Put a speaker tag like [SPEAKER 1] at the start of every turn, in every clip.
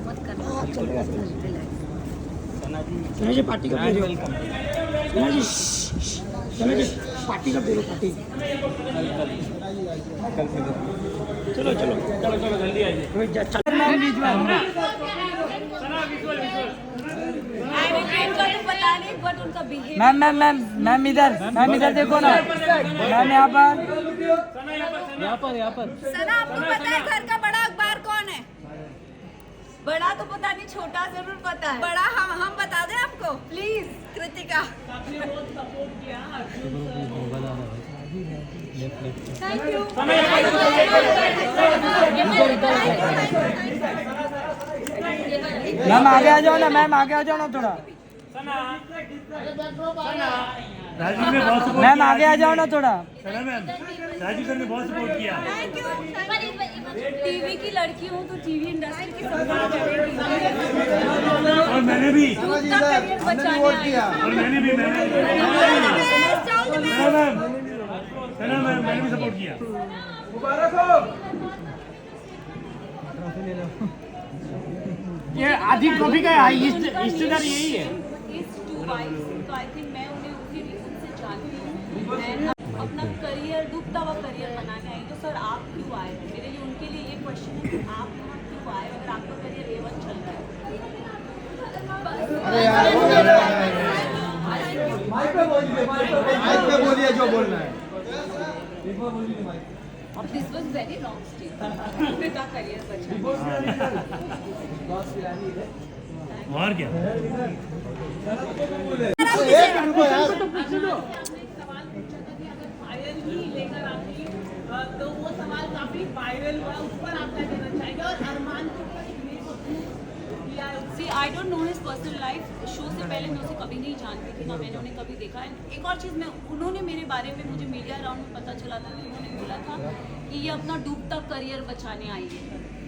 [SPEAKER 1] मत करना।
[SPEAKER 2] सना जी पार्टी कब दे रहे हो? सना जी पार्टी कब दे रहे हो? पार्टी चलो चलो चलो चलो जल्दी आइए।
[SPEAKER 3] मैम मैम मैम मैम इधर देखो ना मैम, यहाँ पर
[SPEAKER 1] सना, आपको पता है घर का बड़ा अखबार कौन है? बड़ा तो पता नहीं, छोटा जरूर पता है। बड़ा हम बता दें आपको, please Kritika. Thank you.
[SPEAKER 3] Ma'am आगे आ जाओ ना, मैम आगे आ जाओ ना थोड़ा।
[SPEAKER 4] राजीव ने बहुत सपोर्ट
[SPEAKER 3] मैम आगे आ जाओ ना थोड़ा।
[SPEAKER 4] मैम राजीव सर ने बहुत सपोर्ट किया।
[SPEAKER 1] Thank you. टीवी की लड़की हूँ तो टीवी इंडस्ट्री की सपोर्ट करेगी।
[SPEAKER 4] और मैंने भी
[SPEAKER 1] करियर बचाने
[SPEAKER 4] और मैंने भी मैंने भी सपोर्ट किया।
[SPEAKER 2] ये आधी ट्रॉफी का हिस्सेदार यही है।
[SPEAKER 1] तो आई थिंक मैं उन्हें उसी रीजन से जानती हूँ। मैं अपना करियर, डूबता हुआ करियर बनाने आई। तो सर आप क्यों आए? मेरे लिए उनके लिए ये क्वेश्चन है कि आप यहाँ क्यों आए अगर आपका करियर A1 चल रहा है?
[SPEAKER 5] माइक पे बोलिए जो बोलना है।
[SPEAKER 1] This was very long stage का करियर बचा।
[SPEAKER 4] और क्या
[SPEAKER 6] तो वो सवाल काफी वायरल हुआ, उस पर आप क्या कहना चाहेंगे? और अरमान
[SPEAKER 1] See, I don't know his personal life. Show से पहले मैं उसे कभी नहीं जानती थी, ना मैंने उन्हें कभी देखा। एक और चीज़, उन्होंने मेरे बारे में, मुझे मीडिया राउंड में पता चला था कि उन्होंने बोला था कि ये अपना डूबता करियर बचाने आई है।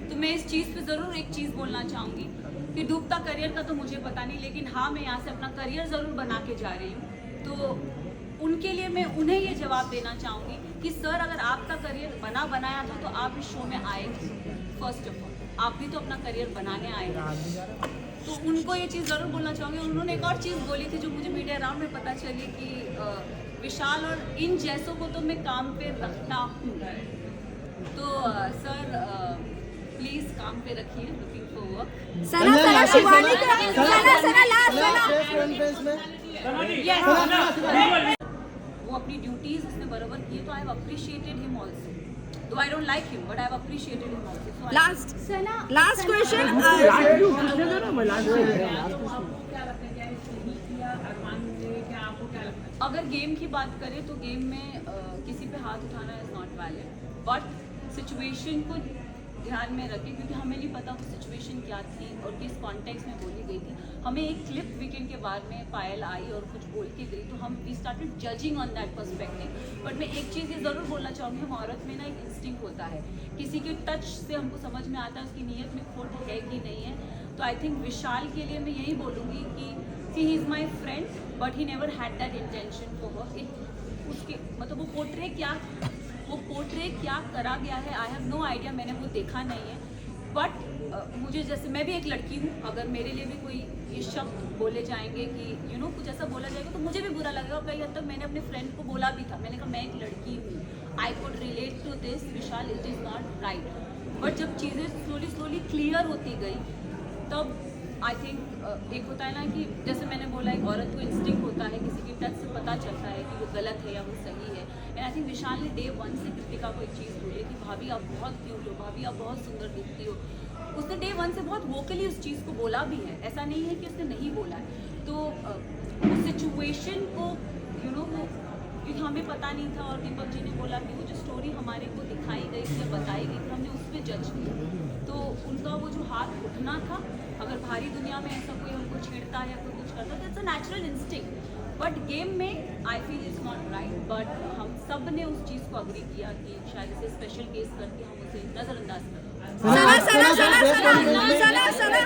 [SPEAKER 1] तो मैं इस चीज़ पे ज़रूर एक चीज़ बोलना चाहूँगी कि डूबता करियर का तो मुझे पता नहीं, लेकिन हाँ मैं यहाँ से अपना करियर ज़रूर बना के जा रही हूँ। तो उनके लिए मैं उन्हें ये जवाब देना चाहूँगी कि सर, अगर आपका करियर बनाया था तो आप इस शो में आएंगे। फर्स्ट ऑफ ऑल आप भी तो अपना करियर बनाने आए हैं, तो उनको ये चीज़ ज़रूर बोलना चाहूँगी। उन्होंने एक और चीज़ बोली थी जो मुझे मीडिया राउंड में पता चली कि विशाल और इन जैसों को तो मैं काम पे रखता हूँ। तो सर प्लीज़ काम पे रखिए, लुकिंग फॉर वर्क।
[SPEAKER 5] सना शिवानी
[SPEAKER 1] वो अपनी ड्यूटीज उसने बराबर की, तो I have appreciated him also. Though I don't like him, but I have appreciated him also. So
[SPEAKER 5] last question.
[SPEAKER 1] अगर गेम की बात करें तो गेम में किसी पे हाथ उठाना is not valid, but situation को ध्यान में रखें, क्योंकि हमें नहीं पता वो सिचुएशन क्या थी और किस कॉन्टेक्स्ट में बोली गई थी। हमें एक क्लिप वीकेंड के बाद में पायल आई और कुछ बोल के गई, तो हम we started judging on that perspective. But मैं एक चीज़ ये ज़रूर बोलना चाहूँगी, हम औरत में ना एक इंस्टिंक्ट होता है, किसी के टच से हमको समझ में आता है उसकी नीयत में खोट है कि नहीं है। तो आई थिंक विशाल के लिए मैं यही बोलूँगी कि see he is my friend, but he never had that intention for her. उसके मतलब वो पोर्ट्रे क्या करा गया है, आई हैव नो आइडिया, मैंने वो देखा नहीं है। बट मुझे, जैसे मैं भी एक लड़की हूँ, अगर मेरे लिए भी कोई ये शब्द बोले जाएंगे कि कुछ ऐसा बोला जाएगा तो मुझे भी बुरा लगेगा। कई हद तक मैंने अपने फ्रेंड को बोला भी था, मैंने कहा मैं एक लड़की हूँ, I could relate to this Vishal, it is not right. But जब चीज़ें स्लोली क्लियर होती गई तब आई थिंक एक होता है ना कि जैसे मैंने बोला, एक औरत को इंस्टिंक्ट होता है, किसी के टच से पता चलता है कि वो गलत है या वो सही है। एंड आई थिंक विशाल ने डे 1 से कृतिका को एक चीज़ बोली कि भाभी आप बहुत क्यूट हो, भाभी आप बहुत सुंदर दिखती हो। उसने डे 1 से बहुत वोकली उस चीज़ को बोला भी है, ऐसा नहीं है कि उसने नहीं बोला है। तो उस सिचुएशन को वो क्योंकि हमें पता नहीं था, और दीपक जी ने बोला कि वो जो स्टोरी हमारे को दिखाई गई थी या बताई गई थी, हमने उस पर जज किया। तो उनका वो जो हाथ उठना था, अगर भारी दुनिया में ऐसा कोई हमको छेड़ता है या कोई कुछ करता है तो it's a natural instinct. But game में I feel it's not right. But हम सब ने उस चीज़ को अग्री किया कि शायद इसे स्पेशल केस करके हम उसे नज़रअंदाज करें।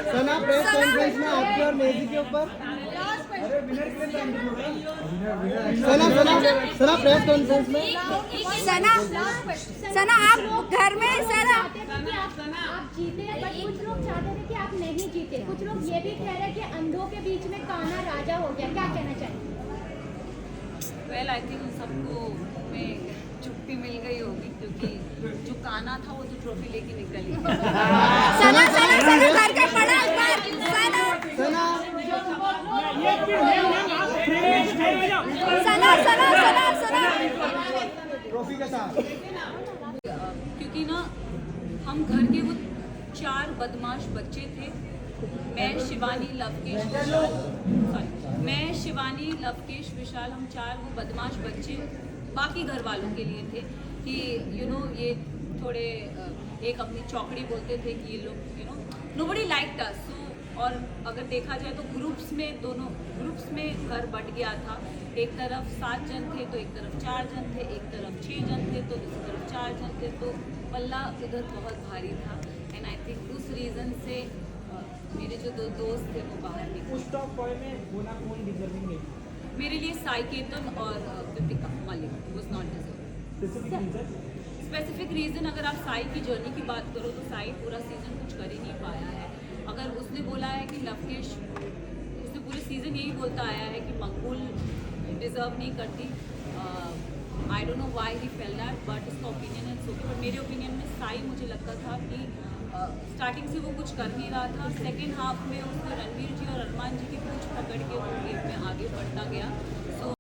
[SPEAKER 5] सना प्रेस कॉन्फ्रेंस में आपके और मेजी के ऊपर सना प्रेस कॉन्फ्रेंस में
[SPEAKER 1] सना आप घर में
[SPEAKER 6] आप जीते, बट कुछ लोग
[SPEAKER 7] लोग चाहते थे कि आप नहीं जीते, कुछ लोग ये भी कह रहे हैं कि अंधों के बीच में कान्हा राजा हो गया, क्या कहना चाहेंगे?
[SPEAKER 1] वेल आई थिंक उन सबको में चुप्पी मिल गई होगी, क्योंकि जो काना था वो तो ट्रॉफी लेके निकल ही गया।
[SPEAKER 7] सना सना सना करके पड़ा एक बार, सना
[SPEAKER 5] सना
[SPEAKER 7] सना सना सना सना
[SPEAKER 5] ट्रॉफी के साथ
[SPEAKER 1] क्योंकि ना हम घर के वो 4 बदमाश बच्चे थे, मैं शिवानी लवकेश विशाल, सॉरी मैं शिवानी लवकेश विशाल, हम 4 वो बदमाश बच्चे बाकी घर वालों के लिए थे कि ये थोड़े एक अपनी चौकड़ी बोलते थे कि ये लोग नोबडी लाइक्ड अस। और अगर देखा जाए तो ग्रुप्स में, दोनों ग्रुप्स में घर बट गया था। एक तरफ 7 जन थे तो एक तरफ 4 जन थे, एक तरफ 6 जन थे तो दूसरी तरफ 4 जन थे, तो पल्ला उधर बहुत भारी था। एंड आई थिंक उस रीज़न से मेरे जो 2 दोस्त थे वो बाहर निकले।
[SPEAKER 6] उस टॉप 5 में होना कौन डिजर्विंग है?
[SPEAKER 1] मेरे लिए साई केतन और Deepika Malik was not deserving. Specific reason अगर आप साई की जर्नी की बात करो तो साई पूरा सीज़न कुछ कर ही नहीं पाया है। अगर उसने बोला है कि लवकेश, उसने पूरे सीज़न यही बोलता आया है कि मकबूल डिज़र्व नहीं करती। I don't know why he fail that, but इसका ओपिनियन है सो। बट मेरे ओपिनियन में साई, मुझे लगता था कि स्टार्टिंग से वो कुछ कर नहीं रहा था। सेकेंड हाफ में उसको रणवीर जी और अरमान जी की पूछ पकड़ के वो गेम में आगे बढ़ता गया।